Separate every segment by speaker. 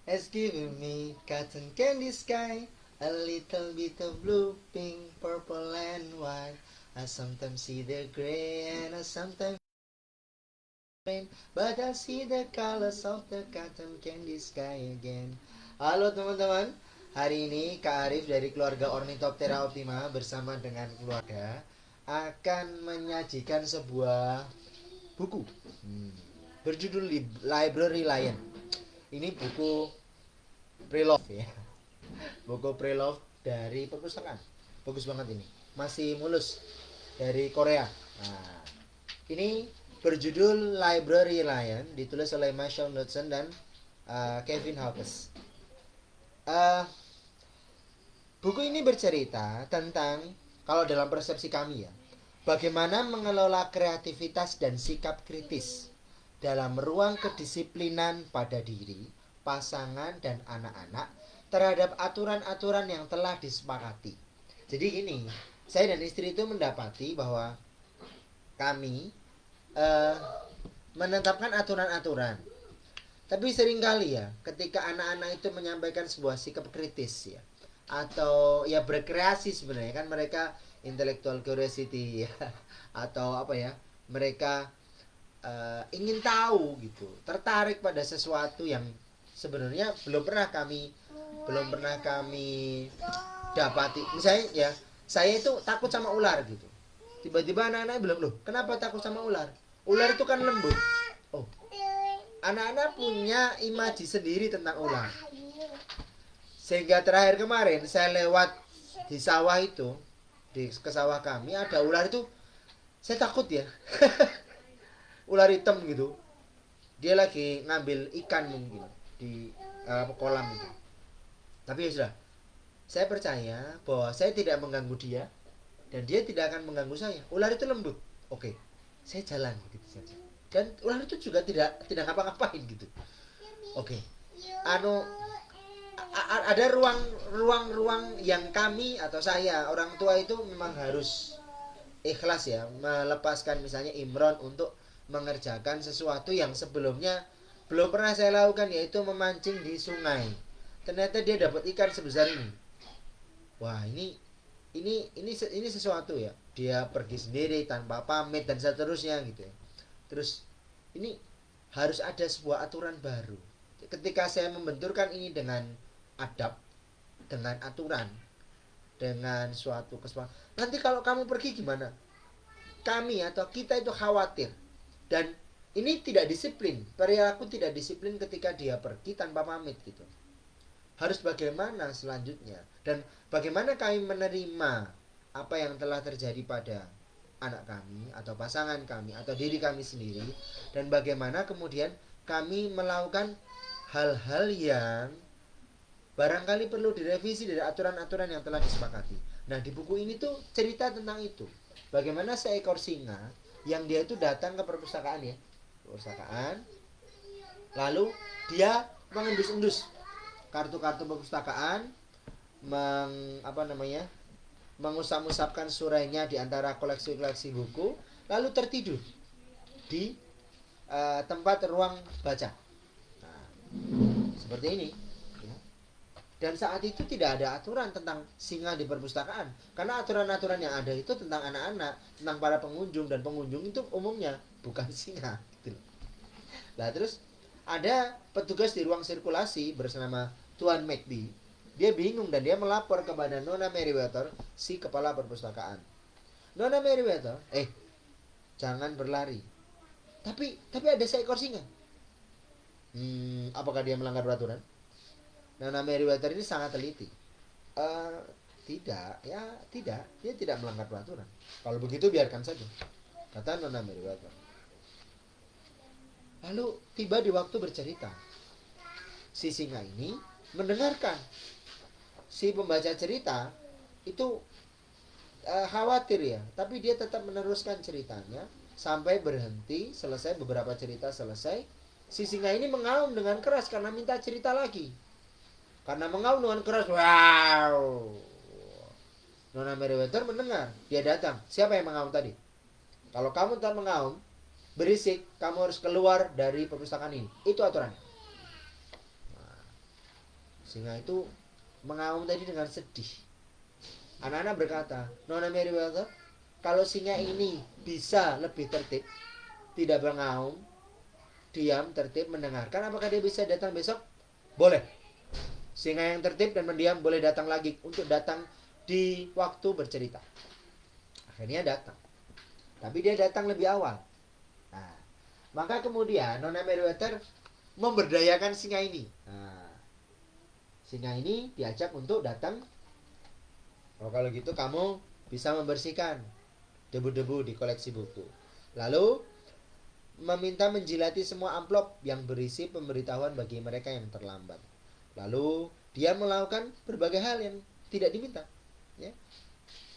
Speaker 1: It's giving me cotton candy sky, a little bit of blue, pink, purple, and white. I sometimes see the gray and I sometimes rain, but I see the colors of the cotton candy sky again. Halo teman-teman, hari ini Kak Arif dari keluarga Ornithoptera Optima bersama dengan keluarga akan menyajikan sebuah buku berjudul Library Lion. Ini buku pre-love ya, buku pre-love dari perpustakaan. Bagus banget ini, masih mulus, dari Korea. Nah, ini berjudul Library Lion, ditulis oleh Marshall Knudsen dan Kevin Hawkes. Uh, Buku ini bercerita tentang, kalau dalam persepsi kami ya, bagaimana mengelola kreativitas dan sikap kritis dalam ruang kedisiplinan pada diri, pasangan, dan anak-anak terhadap aturan-aturan yang telah disepakati. Jadi gini, saya dan istri itu mendapati bahwa kami eh, menetapkan aturan-aturan. Tapi seringkali ya, ketika anak-anak itu menyampaikan sebuah sikap kritis ya, atau ya berkreasi sebenarnya kan mereka intellectual curiosity ya, atau apa ya, mereka ingin tahu gitu, tertarik pada sesuatu yang sebenarnya belum pernah kami dapati. Misalnya ya, saya itu takut sama ular gitu. Tiba-tiba anak-anak bilang, loh kenapa takut sama ular? Ular itu kan lembut. Oh, anak-anak punya imaji sendiri tentang ular. Sehingga terakhir kemarin saya lewat di sawah itu, di ke sawah kami ada ular itu, saya takut ya. Ular hitam gitu. Dia lagi ngambil ikan mungkin di kolam itu. Tapi ya sudah, saya percaya bahwa saya tidak mengganggu dia dan dia tidak akan mengganggu saya. Ular itu lembut. Oke, saya jalan gitu saja. Dan ular itu juga tidak ngapa-ngapain gitu. Oke. Anu ada ruang-ruang yang kami atau saya orang tua itu memang harus ikhlas ya, melepaskan misalnya Imron untuk mengerjakan sesuatu yang sebelumnya belum pernah saya lakukan, yaitu memancing di sungai. Ternyata dia dapat ikan sebesar ini. Wah, ini sesuatu ya. Dia pergi sendiri tanpa pamit dan seterusnya gitu ya. Terus ini harus ada sebuah aturan baru. Ketika saya membenturkan ini dengan adab, dengan aturan, dengan suatu kesepakatan, nanti kalau kamu pergi gimana? Kami atau kita itu khawatir. Dan ini tidak disiplin, perilaku tidak disiplin ketika dia pergi tanpa pamit gitu. Harus bagaimana selanjutnya, dan bagaimana kami menerima apa yang telah terjadi pada anak kami atau pasangan kami atau diri kami sendiri, dan bagaimana kemudian kami melakukan hal-hal yang barangkali perlu direvisi dari aturan-aturan yang telah disepakati. Nah, di buku ini tuh cerita tentang itu. Bagaimana seekor singa yang dia itu datang ke perpustakaan ya, perpustakaan, lalu dia mengendus-endus kartu-kartu perpustakaan, apa namanya, mengusap-usapkan surainya di antara koleksi-koleksi buku, lalu tertidur di tempat ruang baca. Nah, seperti ini. Dan saat itu tidak ada aturan tentang singa di perpustakaan, karena aturan-aturan yang ada itu tentang anak-anak, tentang para pengunjung, dan pengunjung itu umumnya bukan singa gitu. Nah, terus ada petugas di ruang sirkulasi bersama Tuan McD. Dia bingung dan dia melapor kepada Nona Meriwether, si kepala perpustakaan. Nona Meriwether, jangan berlari. Tapi ada seekor singa. Apakah dia melanggar peraturan? Nona Meriwether ini sangat teliti. Eh, Tidak, ya tidak. Dia tidak melanggar peraturan. Kalau begitu biarkan saja, kata Nona Meriwether. Lalu tiba di waktu bercerita. Si singa ini mendengarkan si pembaca cerita itu khawatir ya, tapi dia tetap meneruskan ceritanya sampai berhenti, selesai beberapa cerita selesai. Si singa ini mengaum dengan keras karena minta cerita lagi. Karena mengaum dengan keras, wow. Nona Meriwether mendengar, dia datang. Siapa yang mengaum tadi? Kalau kamu tak mengaum, berisik, kamu harus keluar dari perpustakaan ini. Itu aturan. Singa itu mengaum tadi dengan sedih. Anak-anak berkata, Nona Meriwether, kalau singa ini bisa lebih tertib, tidak mengaum, diam, tertib, mendengarkan, apakah dia bisa datang besok? Boleh. Singa yang tertib dan mendiam boleh datang lagi untuk datang di waktu bercerita. Akhirnya datang. Tapi dia datang lebih awal. Nah, maka kemudian Nona Meriwether memberdayakan singa ini. Nah, singa ini diajak untuk datang. Oh, kalau gitu kamu bisa membersihkan debu-debu di koleksi buku. Lalu meminta menjilati semua amplop yang berisi pemberitahuan bagi mereka yang terlambat. Lalu dia melakukan berbagai hal yang tidak diminta, ya.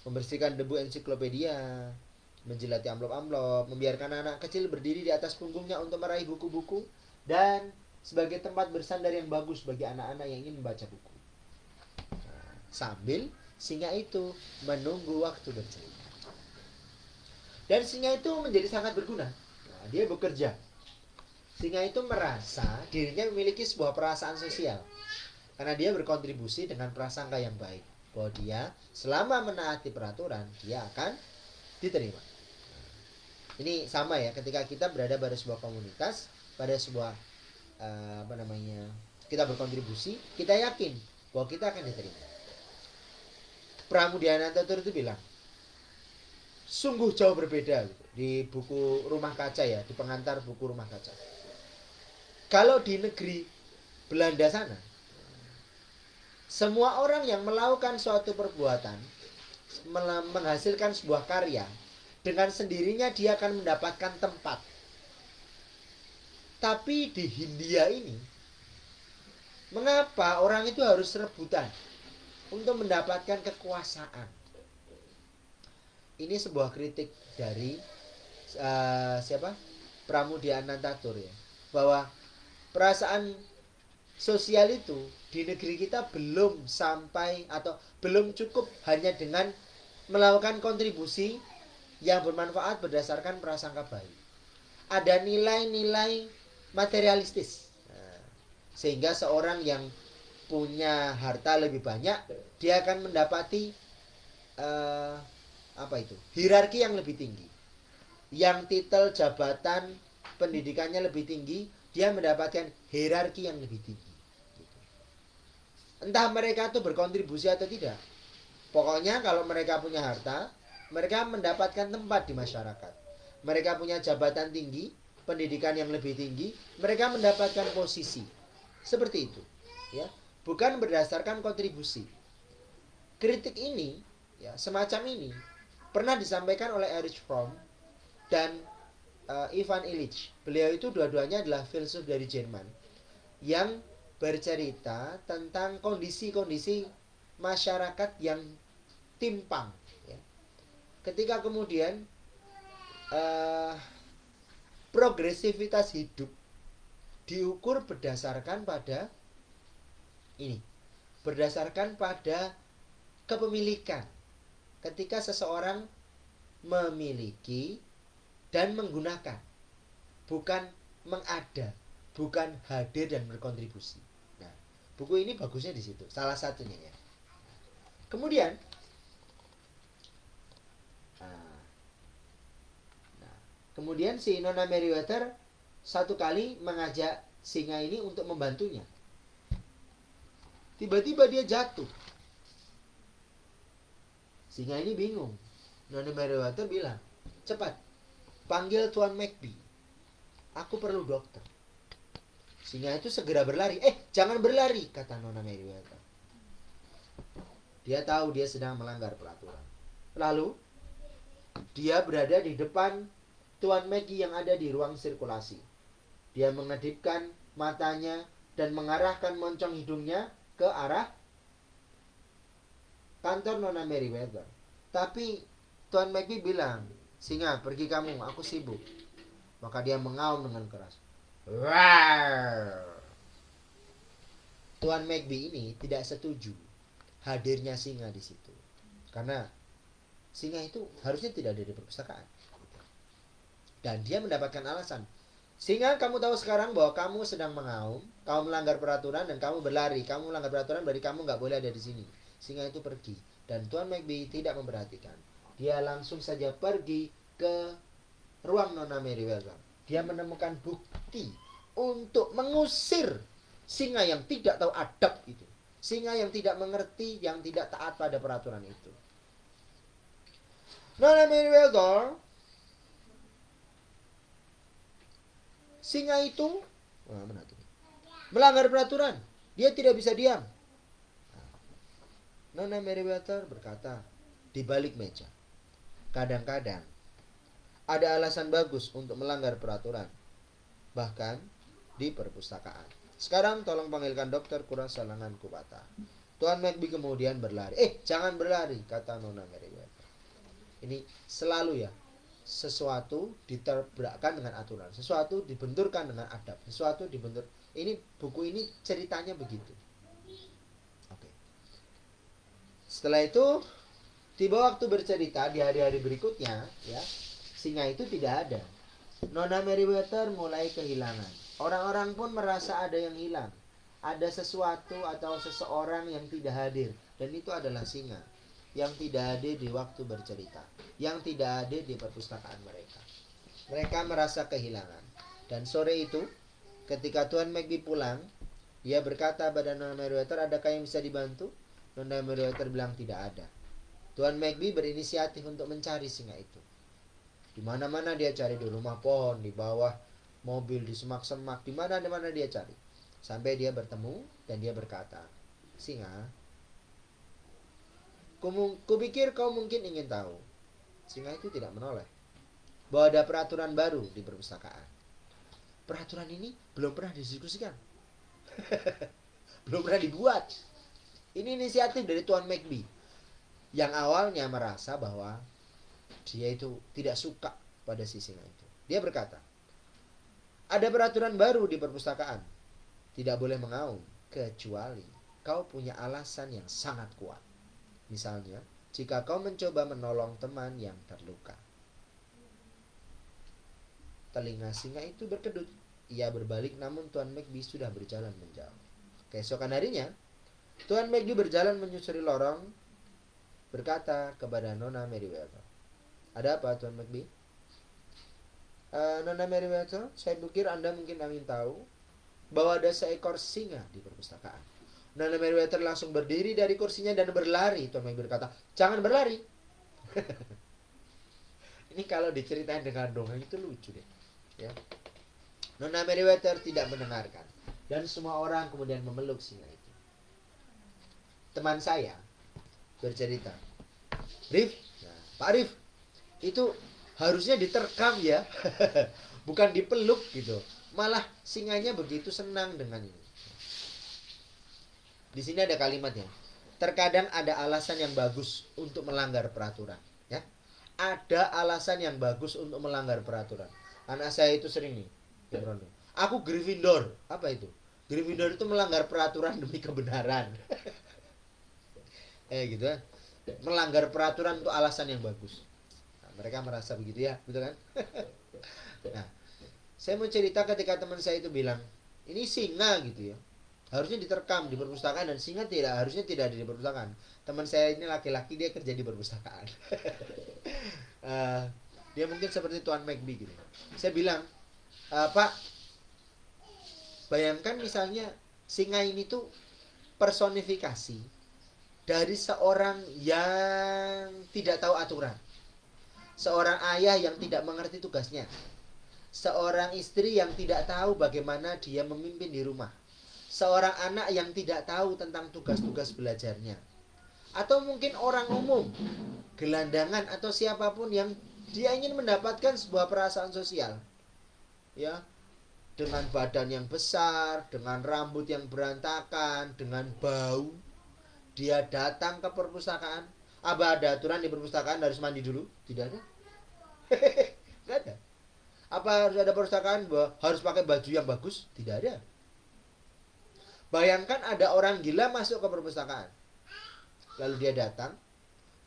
Speaker 1: Membersihkan debu ensiklopedia, menjilati amplop-amplop, membiarkan anak kecil berdiri di atas punggungnya untuk meraih buku-buku, dan sebagai tempat bersandar yang bagus bagi anak-anak yang ingin membaca buku. Nah, sambil singa itu menunggu waktu bercerita. Dan singa itu menjadi sangat berguna. Nah, dia bekerja. Singa itu merasa dirinya memiliki sebuah perasaan sosial. Karena dia berkontribusi dengan prasangka yang baik. Bahwa dia selama menaati peraturan, dia akan diterima. Ini sama ya, ketika kita berada pada sebuah komunitas, pada sebuah kita berkontribusi, kita yakin bahwa kita akan diterima. Pramudia Anantatur itu bilang, sungguh jauh berbeda di buku Rumah Kaca ya, di pengantar buku Rumah Kaca. Kalau di negeri Belanda sana, semua orang yang melakukan suatu perbuatan, menghasilkan sebuah karya, dengan sendirinya dia akan mendapatkan tempat. Tapi di Hindia ini, mengapa orang itu harus rebutan untuk mendapatkan kekuasaan? Ini sebuah kritik dari Pramudia Anantatur ya, bahwa perasaan sosial itu di negeri kita belum sampai atau belum cukup hanya dengan melakukan kontribusi yang bermanfaat berdasarkan prasangka baik. Ada nilai-nilai materialistis. Nah, sehingga seorang yang punya harta lebih banyak, dia akan mendapati hierarki yang lebih tinggi. Yang titel jabatan pendidikannya lebih tinggi, dia mendapatkan hierarki yang lebih tinggi. Entah mereka itu berkontribusi atau tidak, pokoknya kalau mereka punya harta, mereka mendapatkan tempat di masyarakat. Mereka punya jabatan tinggi, pendidikan yang lebih tinggi, mereka mendapatkan posisi. Seperti itu, ya. Bukan berdasarkan kontribusi. Kritik ini, ya, semacam ini pernah disampaikan oleh Erich Fromm dan Ivan Illich. Beliau itu dua-duanya adalah filsuf dari Jerman yang bercerita tentang kondisi-kondisi masyarakat yang timpang, ya. Ketika kemudian progresivitas hidup diukur berdasarkan pada kepemilikan. Ketika seseorang memiliki dan menggunakan, bukan mengada, bukan hadir dan berkontribusi. Nah, buku ini bagusnya di situ, salah satunya ya. Kemudian, kemudian si Nona Meriwether satu kali mengajak singa ini untuk membantunya. Tiba-tiba dia jatuh. Singa ini bingung. Nona Meriwether bilang, cepat, panggil Tuan McBee. Aku perlu dokter. Singa itu segera berlari. Jangan berlari, kata Nona Meriwether. Dia tahu dia sedang melanggar peraturan. Lalu, dia berada di depan Tuan McGee yang ada di ruang sirkulasi. Dia mengedipkan matanya dan mengarahkan moncong hidungnya ke arah kantor Nona Meriwether. Tapi Tuan McGee bilang, singa, pergi kamu, aku sibuk. Maka dia mengaum dengan keras. Rawr. Tuan McBee ini tidak setuju hadirnya singa di situ, karena singa itu harusnya tidak ada di perpustakaan. Dan dia mendapatkan alasan, Sehingga kamu tahu sekarang bahwa kamu sedang mengaum, kamu melanggar peraturan dan kamu berlari. Kamu melanggar peraturan berarti kamu nggak boleh ada di sini. Singa itu pergi. Dan Tuan McBee tidak memperhatikan. Dia langsung saja pergi ke ruang Nona Meriwether. Dia menemukan bukti untuk mengusir singa yang tidak tahu adab itu. Singa yang tidak mengerti, yang tidak taat pada peraturan itu. Nona Meriwether, singa itu melanggar peraturan. Dia tidak bisa diam. Nona Meriwether berkata di balik meja, kadang-kadang ada alasan bagus untuk melanggar peraturan. Bahkan di perpustakaan. Sekarang tolong panggilkan dokter, kurang salanganku patah. Tuan McBee kemudian berlari. Jangan berlari, kata Nona Meriwether. Ini selalu ya, sesuatu ditabrakkan dengan aturan, sesuatu dibenturkan dengan adab, sesuatu dibentur. Ini buku ini ceritanya begitu. Oke. Setelah itu tiba waktu bercerita di hari-hari berikutnya, ya, singa itu tidak ada. Nona Meriwether mulai kehilangan. Orang-orang pun merasa ada yang hilang. Ada sesuatu atau seseorang yang tidak hadir, dan itu adalah singa yang tidak hadir di waktu bercerita, yang tidak hadir di perpustakaan mereka. Mereka merasa kehilangan. Dan sore itu, ketika Tuan McBee pulang, dia berkata pada Nona Meriwether, adakah yang bisa dibantu? Nona Meriwether bilang tidak ada. Tuan McBee berinisiatif untuk mencari singa itu. Di mana-mana dia cari, di rumah pohon, di bawah mobil, di semak-semak, di mana-mana dia cari. Sampai dia bertemu dan dia berkata, singa, kupikir kau mungkin ingin tahu. Singa itu tidak menoleh. Bahwa ada peraturan baru di perpustakaan. Peraturan ini belum pernah didiskusikan. Belum pernah dibuat. Ini inisiatif dari Tuan McBee. Yang awalnya merasa bahwa dia itu tidak suka pada si singa itu. Dia berkata, ada peraturan baru di perpustakaan. Tidak boleh mengaum kecuali kau punya alasan yang sangat kuat. Misalnya, jika kau mencoba menolong teman yang terluka. Telinga singa itu berkedut. Ia berbalik, namun Tuan McBee sudah berjalan menjauh. Keesokan harinya, Tuan McBee berjalan menyusuri lorong, berkata kepada Nona Meriwether, ada apa Tuan McBee? Nona Meriwether, saya pikir Anda mungkin ingin tahu bahwa ada seekor singa di perpustakaan. Nona Meriwether langsung berdiri dari kursinya dan berlari. Tuan McBee berkata, jangan berlari. Ini kalau diceritain dengan dongeng itu lucu deh. Ya. Nona Meriwether tidak mendengarkan. Dan semua orang kemudian memeluk singa itu. Teman saya bercerita, Rif, nah, Pak Rif, itu harusnya diterkam ya. Bukan dipeluk gitu. Malah singanya begitu senang dengan ini. Di sini ada kalimatnya. Terkadang ada alasan yang bagus untuk melanggar peraturan, ya. Ada alasan yang bagus untuk melanggar peraturan. Anak saya itu sering nih, aku Gryffindor. Apa itu? Gryffindor itu melanggar peraturan demi kebenaran. Gitu kan. Melanggar peraturan untuk alasan yang bagus. Nah, mereka merasa begitu ya, betul kan? Nah, saya mau cerita ketika teman saya itu bilang, ini singa gitu ya. Harusnya diterkam di perpustakaan dan singa harusnya tidak ada di perpustakaan. Teman saya ini laki-laki, dia kerja di perpustakaan. Dia mungkin seperti Tuan McBee gitu. Saya bilang, Pak, bayangkan misalnya singa ini tuh personifikasi dari seorang yang tidak tahu aturan. Seorang ayah yang tidak mengerti tugasnya. Seorang istri yang tidak tahu bagaimana dia memimpin di rumah. Seorang anak yang tidak tahu tentang tugas-tugas belajarnya. Atau mungkin orang umum, gelandangan atau siapapun yang dia ingin mendapatkan sebuah perasaan sosial. Ya, dengan badan yang besar, dengan rambut yang berantakan, dengan bau, dia datang ke perpustakaan. Apa ada aturan di perpustakaan harus mandi dulu? Tidak ada. Tidak ada. Apa harus ada perpustakaan bahwa harus pakai baju yang bagus? Tidak ada. Bayangkan ada orang gila masuk ke perpustakaan. Lalu dia datang,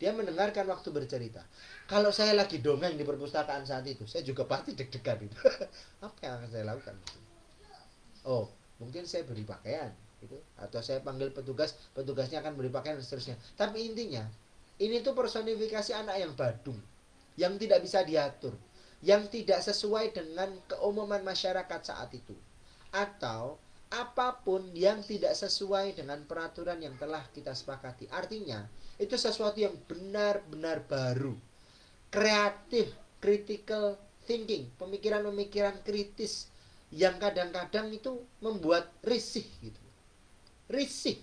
Speaker 1: Dia mendengarkan waktu bercerita. Kalau saya lagi dongeng di perpustakaan saat itu, saya juga pasti deg-degan gitu. Apa yang akan saya lakukan? Oh, mungkin saya beri pakaian gitu, atau saya panggil petugas, petugasnya akan beri pakaian dan seterusnya. Tapi intinya, ini tuh personifikasi anak yang badung, yang tidak bisa diatur, yang tidak sesuai dengan keumuman masyarakat saat itu, atau apapun yang tidak sesuai dengan peraturan yang telah kita sepakati. Artinya, itu sesuatu yang benar-benar baru, kreatif, critical thinking, pemikiran-pemikiran kritis yang kadang-kadang itu membuat risih gitu. Risih.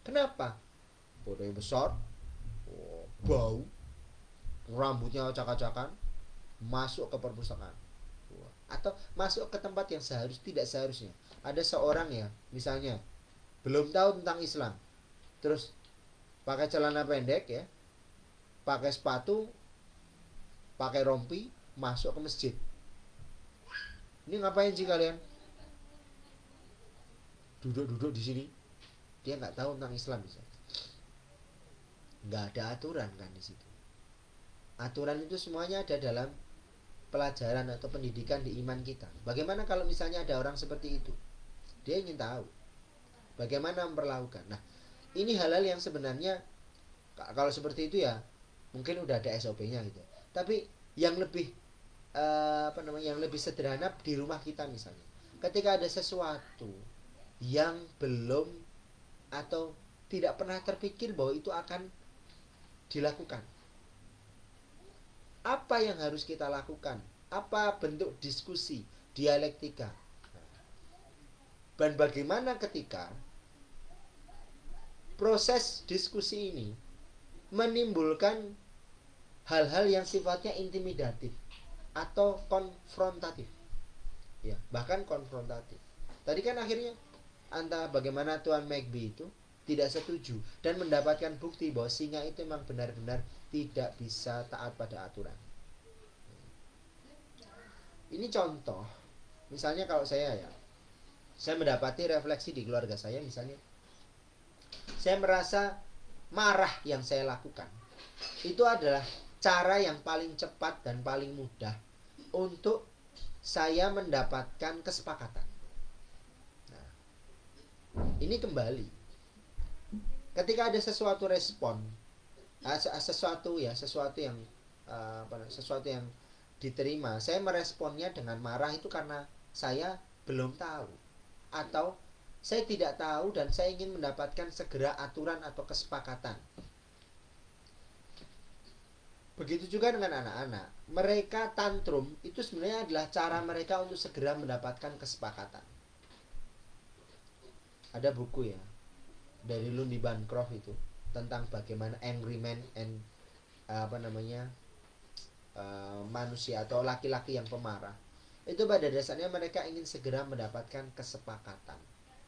Speaker 1: Kenapa? Bodohnya besar, bau, rambutnya acak-acakan, masuk ke perpustakaan, atau masuk ke tempat yang tidak seharusnya. Ada seorang ya, misalnya belum tahu tentang Islam, terus pakai celana pendek ya, pakai sepatu, pakai rompi, masuk ke masjid. Ini ngapain sih kalian? Duduk-duduk di sini. Dia nggak tahu tentang Islam bisa. Nggak ada aturan kan di situ. Aturan itu semuanya ada dalam pelajaran atau pendidikan di iman kita. Bagaimana kalau misalnya ada orang seperti itu? Dia ingin tahu bagaimana memperlakukan. Nah, ini hal-hal yang sebenarnya kalau seperti itu ya mungkin udah ada SOP-nya gitu. Tapi yang lebih yang lebih sederhana di rumah kita misalnya. Ketika ada sesuatu yang belum atau tidak pernah terpikir bahwa itu akan dilakukan, apa yang harus kita lakukan? Apa bentuk diskusi, dialektika? Dan bagaimana ketika proses diskusi ini menimbulkan hal-hal yang sifatnya intimidatif atau konfrontatif, ya bahkan konfrontatif. Tadi kan akhirnya antara bagaimana Tuan McBee itu tidak setuju dan mendapatkan bukti bahwa singa itu memang benar-benar tidak bisa taat pada aturan. Ini contoh, misalnya kalau saya mendapati refleksi di keluarga saya, misalnya saya merasa marah yang saya lakukan itu adalah cara yang paling cepat dan paling mudah untuk saya mendapatkan kesepakatan. Nah, ini kembali ketika ada sesuatu respon, sesuatu yang diterima, saya meresponnya dengan marah itu karena saya belum tahu atau saya tidak tahu dan saya ingin mendapatkan segera aturan atau kesepakatan. Begitu juga dengan anak-anak, mereka tantrum itu sebenarnya adalah cara mereka untuk segera mendapatkan kesepakatan. Ada buku ya dari Lundy Bancroft itu tentang bagaimana angry man and manusia atau laki-laki yang pemarah. Itu pada dasarnya mereka ingin segera mendapatkan kesepakatan.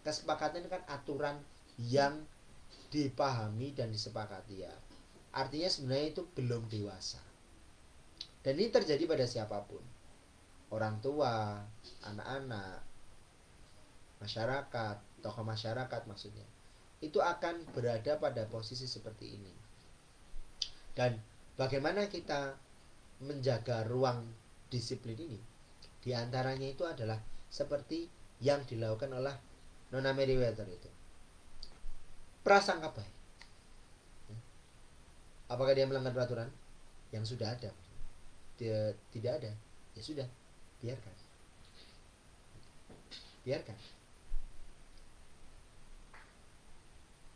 Speaker 1: Kesepakatan itu kan aturan yang dipahami dan disepakati ya. Artinya sebenarnya itu belum dewasa. Dan ini terjadi pada siapapun. Orang tua, anak-anak, masyarakat, tokoh masyarakat maksudnya. Itu akan berada pada posisi seperti ini. Dan bagaimana kita menjaga ruang disiplin ini? Di antaranya itu adalah seperti yang dilakukan oleh Nona Meriwether itu. Prasangka baik. Apakah dia melanggar peraturan yang sudah ada? Dia tidak ada. Ya sudah, biarkan. Biarkan.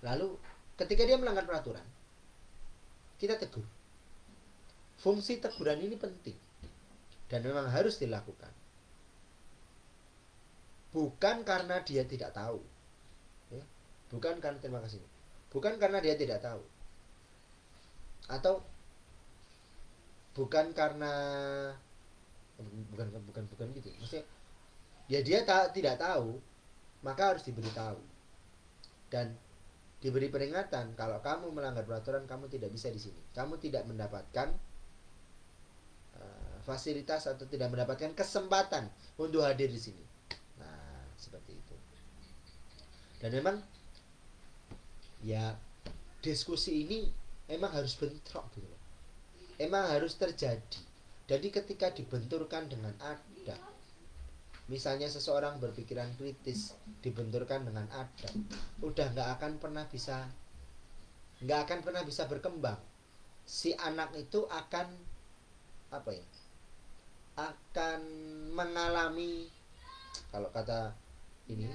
Speaker 1: Lalu ketika dia melanggar peraturan, kita tegur. Fungsi teguran ini penting dan memang harus dilakukan. Bukan karena dia tidak tahu, ya. Bukan karena terima kasih. Bukan karena dia tidak tahu, atau bukan karena bukan gitu. Maksudnya, ya dia tidak tahu, maka harus diberitahu dan diberi peringatan kalau kamu melanggar peraturan, kamu tidak bisa di sini. Kamu tidak mendapatkan fasilitas atau tidak mendapatkan kesempatan untuk hadir di sini. Nah, seperti itu. Dan memang ya diskusi ini emang harus bentrok gitu loh. Emang harus terjadi. Jadi ketika dibenturkan dengan adab, misalnya seseorang berpikiran kritis dibenturkan dengan adab, udah nggak akan pernah bisa berkembang. Si anak itu akan apa ya? Akan mengalami, kalau kata ini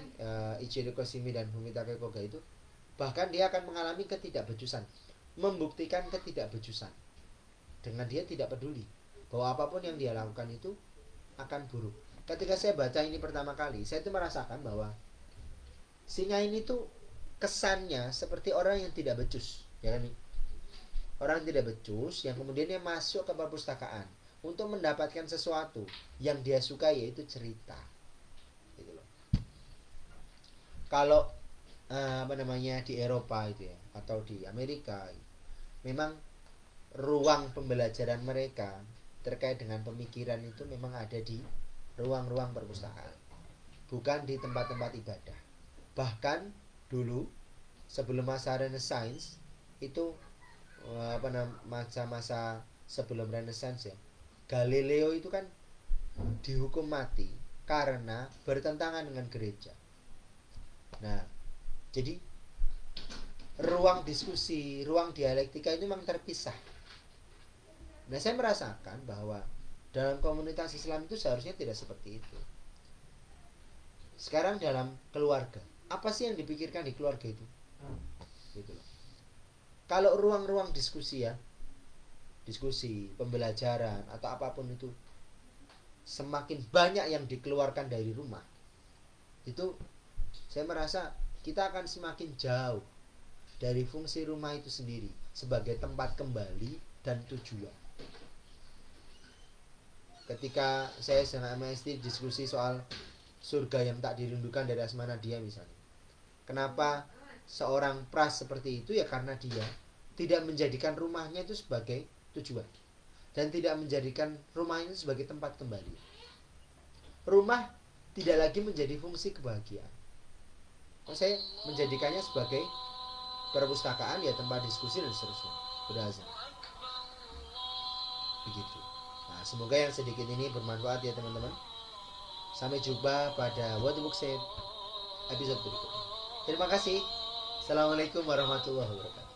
Speaker 1: Ichiro Koshimi dan Fumitake Koga itu, bahkan dia akan mengalami ketidakbecusan, membuktikan ketidakbecusan dengan dia tidak peduli bahwa apapun yang dia lakukan itu akan buruk. Ketika saya baca ini pertama kali, saya itu merasakan bahwa singa ini tuh kesannya seperti orang yang tidak becus, ya kan? Orang yang tidak becus yang kemudian dia masuk ke perpustakaan untuk mendapatkan sesuatu yang dia suka, yaitu cerita. Gitu loh. Kalau di Eropa itu ya, atau di Amerika, memang ruang pembelajaran mereka terkait dengan pemikiran itu memang ada di ruang-ruang perpustakaan, bukan di tempat-tempat ibadah. Bahkan dulu sebelum masa Renaissance itu masa-masa sebelum Renaissance ya, Galileo itu kan dihukum mati karena bertentangan dengan gereja. Nah, jadi ruang diskusi, ruang dialektika itu memang terpisah. Nah, saya merasakan bahwa dalam komunitas Islam itu seharusnya tidak seperti itu. Sekarang dalam keluarga, apa sih yang dipikirkan di keluarga itu? Gitu loh. Kalau ruang-ruang diskusi ya, diskusi, pembelajaran atau apapun itu semakin banyak yang dikeluarkan dari rumah, itu saya merasa kita akan semakin jauh dari fungsi rumah itu sendiri sebagai tempat kembali dan tujuan. Ketika saya sama MST diskusi soal surga yang tak dirindukan dari Asma Nadia misalnya, kenapa seorang pras seperti itu? Ya karena dia tidak menjadikan rumahnya itu sebagai tujuan dan tidak menjadikan rumah itu sebagai tempat kembali. Rumah tidak lagi menjadi fungsi kebahagiaan. Saya menjadikannya sebagai perpustakaan, ya tempat diskusi dan seterusnya. Berazan. Begitu. Nah, semoga yang sedikit ini bermanfaat ya teman-teman. Sampai jumpa pada What the Book Said episode berikutnya. Terima kasih. Assalamualaikum warahmatullahi wabarakatuh.